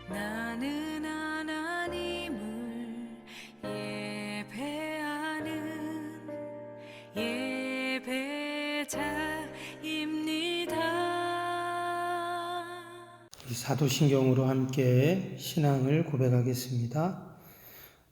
나는 하나님을 예배하는 예배자입니다. 이 사도신경으로 함께 신앙을 고백하겠습니다.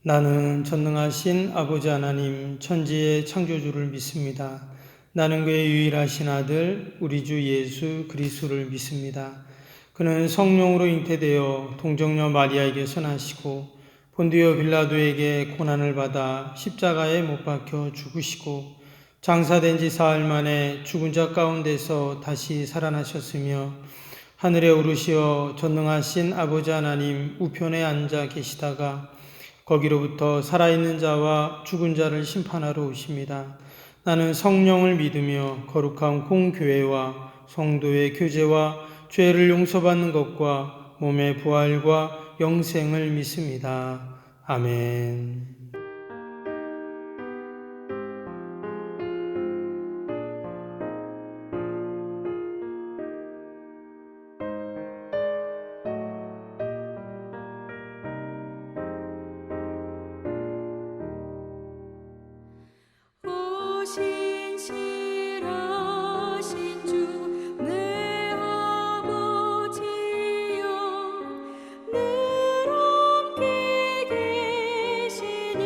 나는 전능하신 아버지 하나님 천지의 창조주를 믿습니다. 나는 그의 유일하신 아들 우리 주 예수 그리스도를 믿습니다. 그는 성령으로 잉태되어 동정녀 마리아에게서 나시고 본디오 빌라도에게 고난을 받아 십자가에 못 박혀 죽으시고 장사된 지 사흘 만에 죽은 자 가운데서 다시 살아나셨으며 하늘에 오르시어 전능하신 아버지 하나님 우편에 앉아 계시다가 거기로부터 살아있는 자와 죽은 자를 심판하러 오십니다. 나는 성령을 믿으며 거룩한 공교회와 성도의 교제와 죄를 용서받는 것과 몸의 부활과 영생을 믿습니다. 아멘. 신실하신 주 내 아버지여, 늘 함께 계시니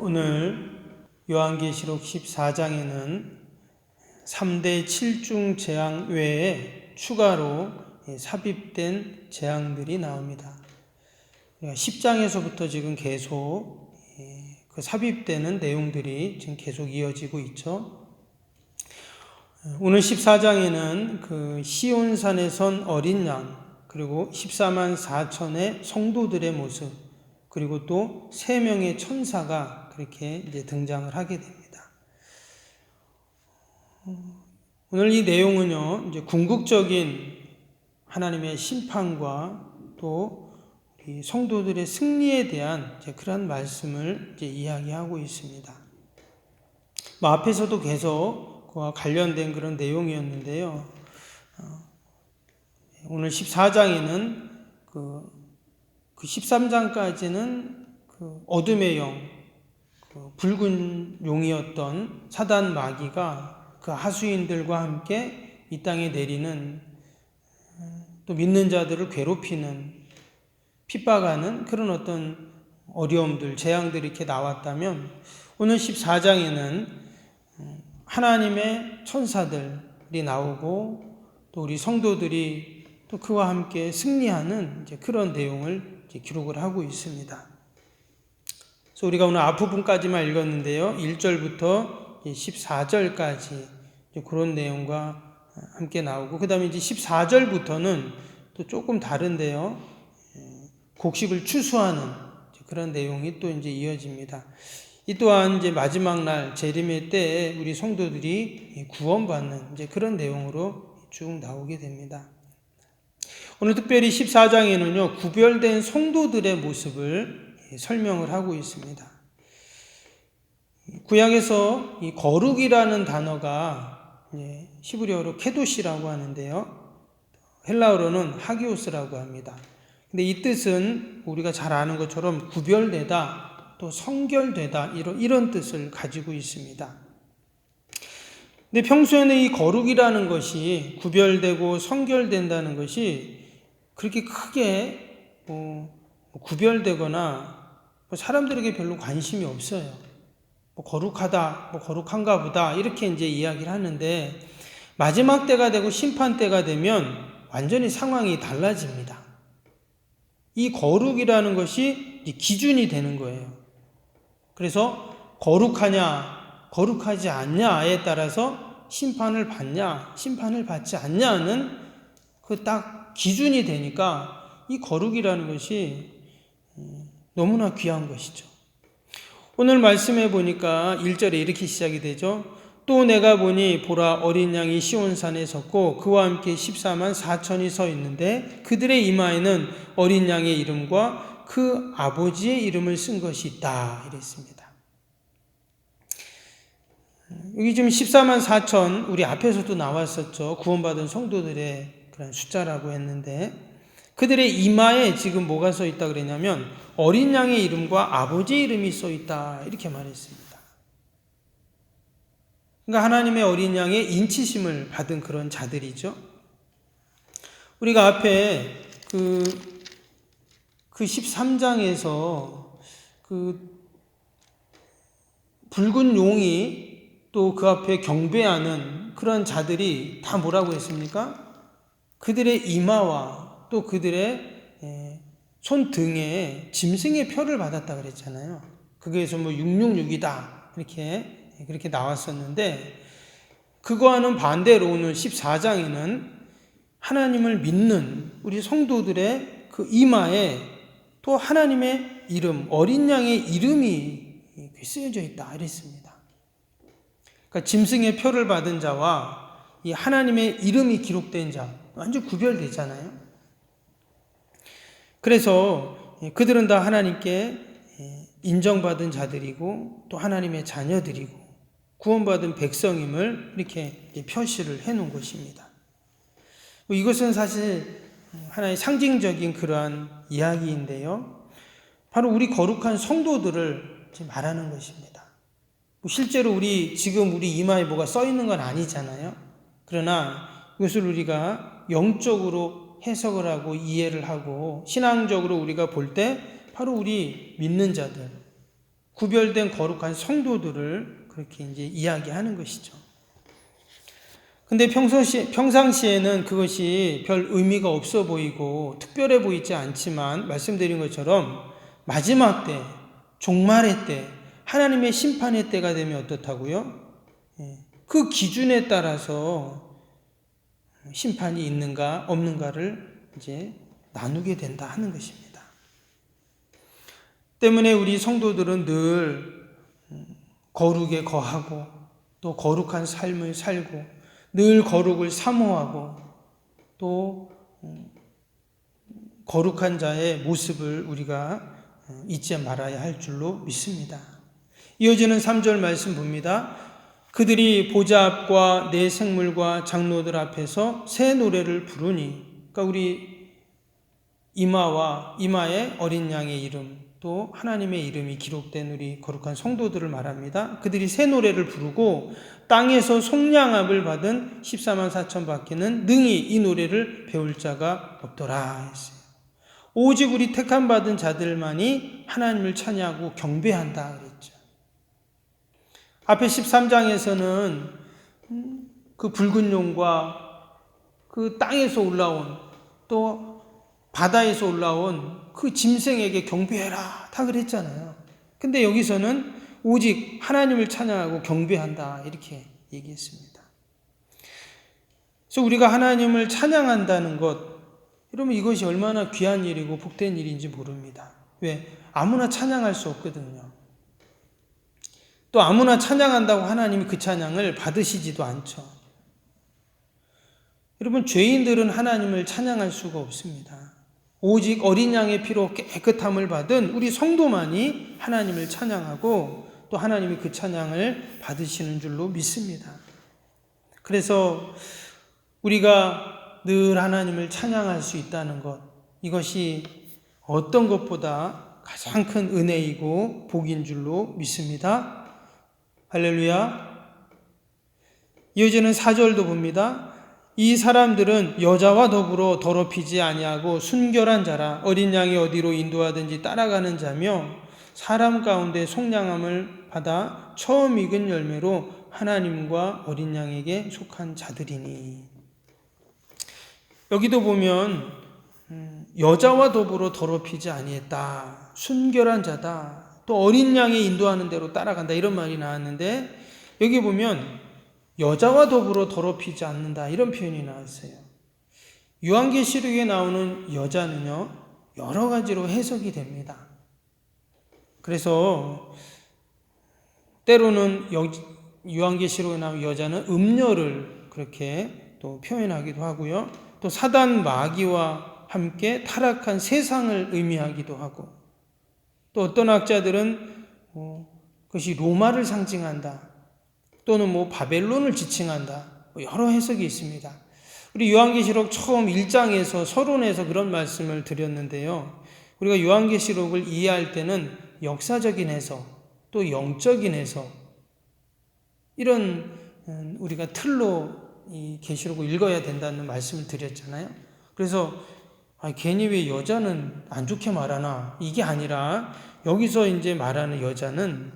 오늘 요한계시록 14장에는 3대 7중 재앙 외에 추가로 삽입된 재앙들이 나옵니다. 10장에서부터 지금 계속 그 삽입되는 내용들이 지금 계속 이어지고 있죠. 오늘 14장에는 그 시온산에 선 어린 양, 그리고 14만 4천의 성도들의 모습, 그리고 또 3명의 천사가 그렇게 이제 등장을 하게 됩니다. 오늘 이 내용은요, 이제 궁극적인 하나님의 심판과 또 우리 성도들의 승리에 대한 이제 그런 말씀을 이제 이야기하고 있습니다. 앞에서도 계속 그와 관련된 그런 내용이었는데요. 오늘 14장에는 그 13장까지는 그 어둠의 영, 그 붉은 용이었던 사단 마귀가 그 하수인들과 함께 이 땅에 내리는 또 믿는 자들을 괴롭히는 핍박하는 그런 어떤 어려움들, 재앙들이 이렇게 나왔다면 오늘 14장에는 하나님의 천사들이 나오고 또 우리 성도들이 또 그와 함께 승리하는 이제 그런 내용을 이제 기록을 하고 있습니다. 그래서 우리가 오늘 앞부분까지만 읽었는데요. 1절부터 14절까지 그런 내용과 함께 나오고, 그 다음에 이제 14절부터는 또 조금 다른데요. 곡식을 추수하는 그런 내용이 또 이제 이어집니다. 이 또한 이제 마지막 날 재림의 때에 우리 성도들이 구원받는 이제 그런 내용으로 쭉 나오게 됩니다. 오늘 특별히 14장에는요, 구별된 성도들의 모습을 설명을 하고 있습니다. 구약에서 이 거룩이라는 단어가 히브리어로 케도시라고 하는데요, 헬라어로는 하기오스라고 합니다. 근데 이 뜻은 우리가 잘 아는 것처럼 구별되다, 또 성결되다, 이런 뜻을 가지고 있습니다. 근데 평소에는 이 거룩이라는 것이, 구별되고 성결된다는 것이 그렇게 크게 구별되거나 사람들에게 별로 관심이 없어요. 거룩하다, 거룩한가 보다, 이렇게 이제 이야기를 하는데, 마지막 때가 되고 심판 때가 되면 완전히 상황이 달라집니다. 이 거룩이라는 것이 기준이 되는 거예요. 그래서 거룩하냐, 거룩하지 않냐에 따라서 심판을 받냐, 심판을 받지 않냐는 그 딱 기준이 되니까 이 거룩이라는 것이 너무나 귀한 것이죠. 오늘 말씀해 보니까 1절에 이렇게 시작이 되죠. 또 내가 보니 보라, 어린 양이 시온산에 섰고 그와 함께 14만 4천이 서 있는데 그들의 이마에는 어린 양의 이름과 그 아버지의 이름을 쓴 것이 있다, 이랬습니다. 여기 지금 14만 4천, 우리 앞에서도 나왔었죠. 구원받은 성도들의 그런 숫자라고 했는데, 그들의 이마에 지금 뭐가 써 있다 그랬냐면 어린 양의 이름과 아버지의 이름이 써 있다, 이렇게 말했습니다. 그러니까 하나님의 어린 양의 인치심을 받은 그런 자들이죠. 우리가 앞에 그 13장에서 그 붉은 용이 또 그 앞에 경배하는 그런 자들이 다 뭐라고 했습니까? 그들의 이마와 또 그들의 손등에 짐승의 표를 받았다 그랬잖아요. 그게서 666이다 그렇게 나왔었는데, 그거와는 반대로 오늘 14장에는 하나님을 믿는 우리 성도들의 그 이마에 또 하나님의 이름, 어린 양의 이름이 쓰여져 있다, 이랬습니다. 그러니까 짐승의 표를 받은 자와 이 하나님의 이름이 기록된 자, 완전 구별되잖아요. 그래서 그들은 다 하나님께 인정받은 자들이고 또 하나님의 자녀들이고 구원받은 백성임을 이렇게 표시를 해놓은 것입니다. 이것은 사실 하나의 상징적인 그러한 이야기인데요, 바로 우리 거룩한 성도들을 말하는 것입니다. 실제로 지금 우리 이마에 뭐가 써 있는 건 아니잖아요. 그러나 이것을 우리가 영적으로 해석을 하고 이해를 하고 신앙적으로 우리가 볼 때 바로 우리 믿는 자들, 구별된 거룩한 성도들을 그렇게 이제 이야기하는 것이죠. 근데 평상시에는 그것이 별 의미가 없어 보이고 특별해 보이지 않지만 말씀드린 것처럼 마지막 때, 종말의 때, 하나님의 심판의 때가 되면 어떻다고요? 그 기준에 따라서 심판이 있는가 없는가를 이제 나누게 된다 하는 것입니다. 때문에 우리 성도들은 늘 거룩에 거하고 또 거룩한 삶을 살고 늘 거룩을 사모하고 또 거룩한 자의 모습을 우리가 잊지 말아야 할 줄로 믿습니다. 이어지는 3절 말씀 봅니다. 그들이 보좌 앞과 내 생물과 장로들 앞에서 새 노래를 부르니, 그러니까 우리 이마에 어린 양의 이름 또 하나님의 이름이 기록된 우리 거룩한 성도들을 말합니다. 그들이 새 노래를 부르고 땅에서 속량함을 받은 14만 4천 밖에는 능히 이 노래를 배울 자가 없더라 했어요. 오직 우리 택함 받은 자들만이 하나님을 찬양하고 경배한다 그랬죠. 앞에 13장에서는 그 붉은 용과 그 땅에서 올라온 또 바다에서 올라온 그 짐승에게 경배해라 다 그랬잖아요. 근데 여기서는 오직 하나님을 찬양하고 경배한다 이렇게 얘기했습니다. 그래서 우리가 하나님을 찬양한다는 것, 여러분 이것이 얼마나 귀한 일이고 복된 일인지 모릅니다. 왜? 아무나 찬양할 수 없거든요. 또 아무나 찬양한다고 하나님이 그 찬양을 받으시지도 않죠. 여러분 죄인들은 하나님을 찬양할 수가 없습니다. 오직 어린 양의 피로 깨끗함을 받은 우리 성도만이 하나님을 찬양하고 또 하나님이 그 찬양을 받으시는 줄로 믿습니다. 그래서 우리가 늘 하나님을 찬양할 수 있다는 것, 이것이 어떤 것보다 가장 큰 은혜이고 복인 줄로 믿습니다. 할렐루야. 이어지는 4절도 봅니다. 이 사람들은 여자와 더불어 더럽히지 아니하고 순결한 자라 어린 양이 어디로 인도하든지 따라가는 자며 사람 가운데 속량함을 받아 처음 익은 열매로 하나님과 어린 양에게 속한 자들이니. 여기도 보면 여자와 더불어 더럽히지 아니했다, 순결한 자다, 또 어린 양이 인도하는 대로 따라간다 이런 말이 나왔는데 여기 보면 여자와 더불어 더럽히지 않는다 이런 표현이 나왔어요. 요한계시록에 나오는 여자는요 여러 가지로 해석이 됩니다. 그래서 때로는 요한계시록에 나오는 여자는 음녀를 그렇게 또 표현하기도 하고요. 또 사단 마귀와 함께 타락한 세상을 의미하기도 하고, 또 어떤 학자들은 그것이 로마를 상징한다 또는 바벨론을 지칭한다, 여러 해석이 있습니다. 우리 요한계시록 처음 1장에서 서론에서 그런 말씀을 드렸는데요. 우리가 요한계시록을 이해할 때는 역사적인 해석, 또 영적인 해석, 이런 우리가 틀로 이 계시록을 읽어야 된다는 말씀을 드렸잖아요. 그래서 괜히 왜 여자는 안 좋게 말하나, 이게 아니라 여기서 이제 말하는 여자는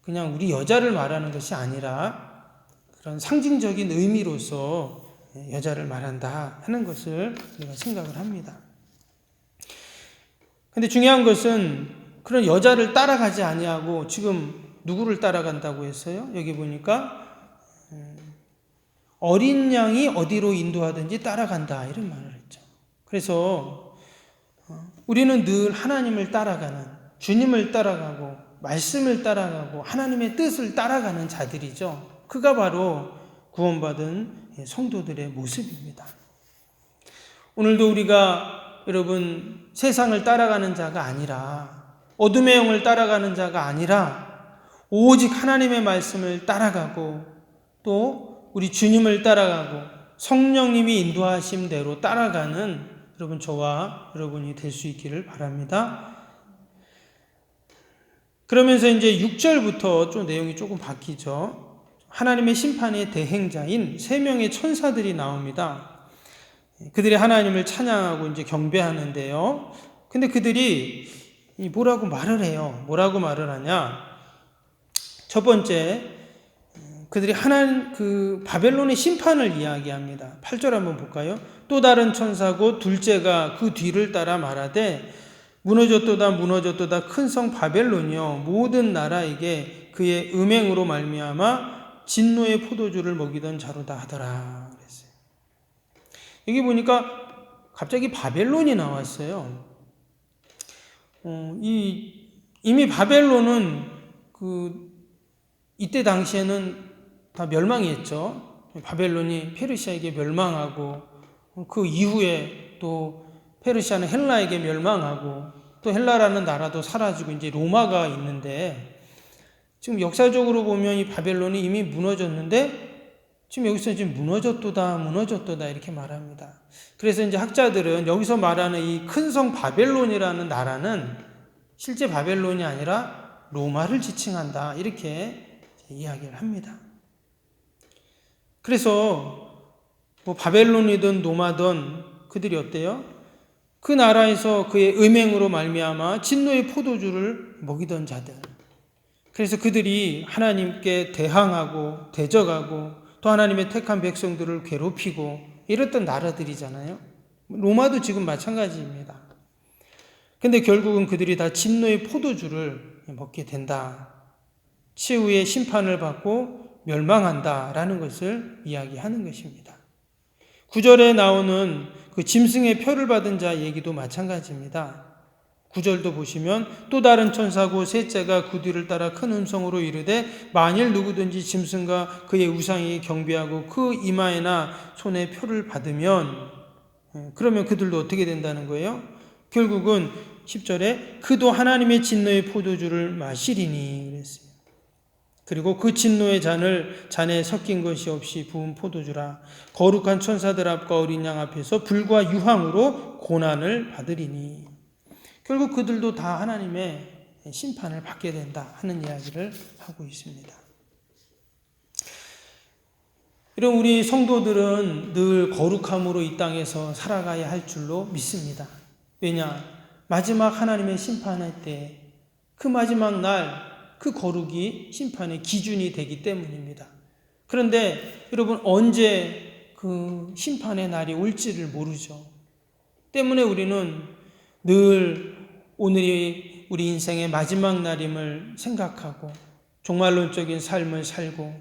그냥 우리 여자를 말하는 것이 아니라 그런 상징적인 의미로서 여자를 말한다 하는 것을 우리가 생각을 합니다. 근데 중요한 것은 그런 여자를 따라가지 아니하고 지금 누구를 따라간다고 했어요? 여기 보니까 어린 양이 어디로 인도하든지 따라간다 이런 말을 했죠. 그래서 우리는 늘 하나님을 따라가는, 주님을 따라가고 말씀을 따라가고 하나님의 뜻을 따라가는 자들이죠. 그가 바로 구원받은 성도들의 모습입니다. 오늘도 우리가 여러분 세상을 따라가는 자가 아니라, 어둠의 영을 따라가는 자가 아니라 오직 하나님의 말씀을 따라가고 또 우리 주님을 따라가고 성령님이 인도하신 대로 따라가는 여러분 저와 여러분이 될 수 있기를 바랍니다. 그러면서 이제 6절부터 좀 내용이 조금 바뀌죠. 하나님의 심판의 대행자인 3명의 천사들이 나옵니다. 그들이 하나님을 찬양하고 이제 경배하는데요. 근데 그들이 뭐라고 말을 해요. 뭐라고 말을 하냐? 첫 번째, 그들이 하나님 그 바벨론의 심판을 이야기합니다. 8절 한번 볼까요? 또 다른 천사고 둘째가 그 뒤를 따라 말하되 무너졌도다 무너졌도다 큰 성 바벨론이여 모든 나라에게 그의 음행으로 말미암아 진노의 포도주를 먹이던 자로다 하더라 그랬어요. 여기 보니까 갑자기 바벨론이 나왔어요. 이미 바벨론은 이때 당시에는 다 멸망했죠. 바벨론이 페르시아에게 멸망하고 그 이후에 또 페르시아는 헬라에게 멸망하고 또 헬라라는 나라도 사라지고 이제 로마가 있는데 지금 역사적으로 보면 이 바벨론이 이미 무너졌는데 지금 여기서 지금 무너졌도다 이렇게 말합니다. 그래서 이제 학자들은 여기서 말하는 이 큰 성 바벨론이라는 나라는 실제 바벨론이 아니라 로마를 지칭한다 이렇게 이야기를 합니다. 그래서 뭐 바벨론이든 로마든 그들이 어때요? 그 나라에서 그의 음행으로 말미암아 진노의 포도주를 먹이던 자들. 그래서 그들이 하나님께 대항하고 대적하고 또 하나님의 택한 백성들을 괴롭히고 이랬던 나라들이잖아요. 로마도 지금 마찬가지입니다. 근데 결국은 그들이 다 진노의 포도주를 먹게 된다. 최후의 심판을 받고 멸망한다라는 것을 이야기하는 것입니다. 9절에 나오는 그 짐승의 표를 받은 자 얘기도 마찬가지입니다. 9절도 보시면 또 다른 천사고 셋째가 그 뒤를 따라 큰 음성으로 이르되 만일 누구든지 짐승과 그의 우상에게 경배하고 그 이마에나 손에 표를 받으면 그러면 그들도 어떻게 된다는 거예요? 결국은 10절에 그도 하나님의 진노의 포도주를 마시리니 그랬어요. 그리고 그 진노의 잔에 섞인 것이 없이 부은 포도주라 거룩한 천사들 앞과 어린 양 앞에서 불과 유황으로 고난을 받으리니 결국 그들도 다 하나님의 심판을 받게 된다 하는 이야기를 하고 있습니다. 이런 우리 성도들은 늘 거룩함으로 이 땅에서 살아가야 할 줄로 믿습니다. 왜냐? 마지막 하나님의 심판할 때 그 마지막 날 그 거룩이 심판의 기준이 되기 때문입니다. 그런데 여러분 언제 그 심판의 날이 올지를 모르죠. 때문에 우리는 늘 오늘이 우리 인생의 마지막 날임을 생각하고 종말론적인 삶을 살고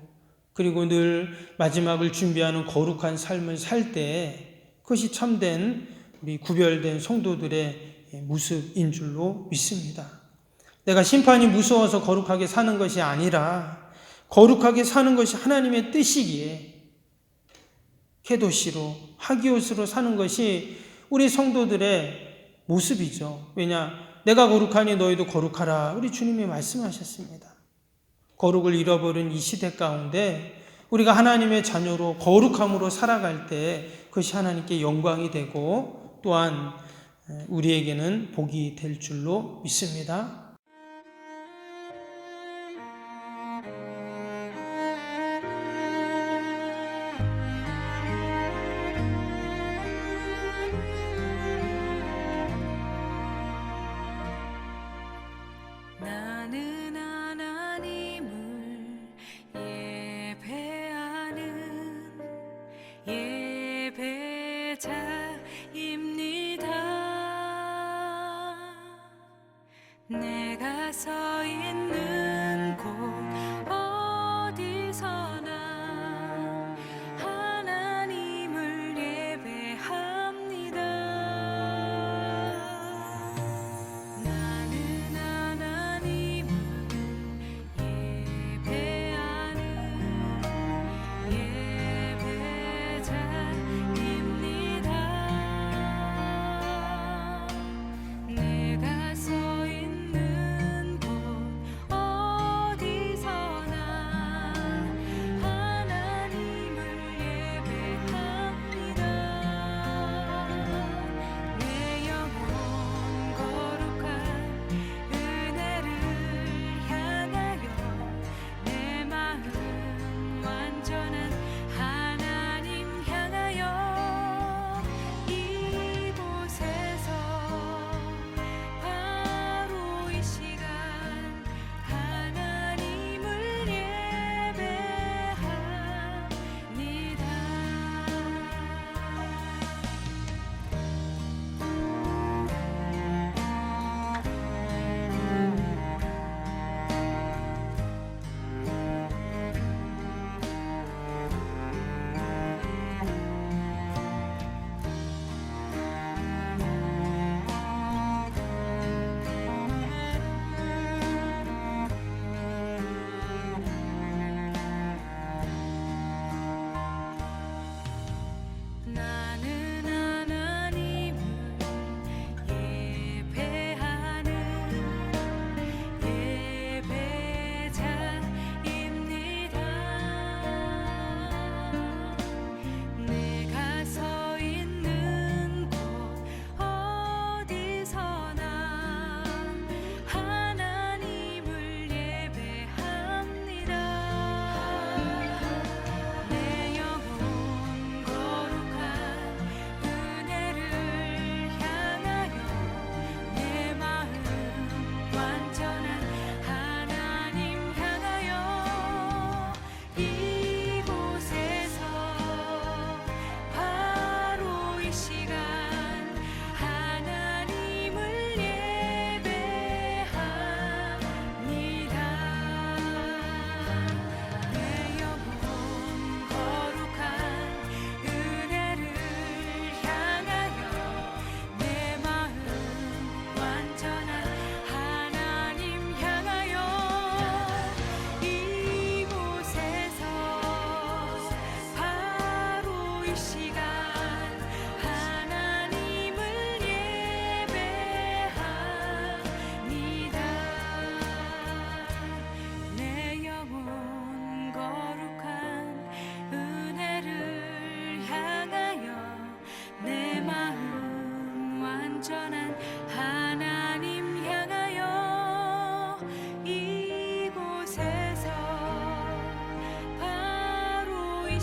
그리고 늘 마지막을 준비하는 거룩한 삶을 살 때 그것이 참된 우리 구별된 성도들의 모습인 줄로 믿습니다. 내가 심판이 무서워서 거룩하게 사는 것이 아니라 거룩하게 사는 것이 하나님의 뜻이기에 케도시로 하기옷으로 사는 것이 우리 성도들의 모습이죠. 왜냐? 내가 거룩하니 너희도 거룩하라. 우리 주님이 말씀하셨습니다. 거룩을 잃어버린 이 시대 가운데 우리가 하나님의 자녀로 거룩함으로 살아갈 때 그것이 하나님께 영광이 되고 또한 우리에게는 복이 될 줄로 믿습니다. 나는 하나님을 예배하는 예배자입니다. 내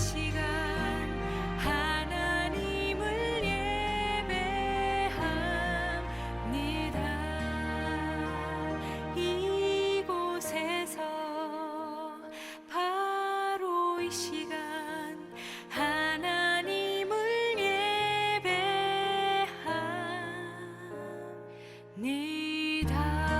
시간 하나님을 예배합니다. 이곳에서 바로 이 시간 하나님을 예배합니다.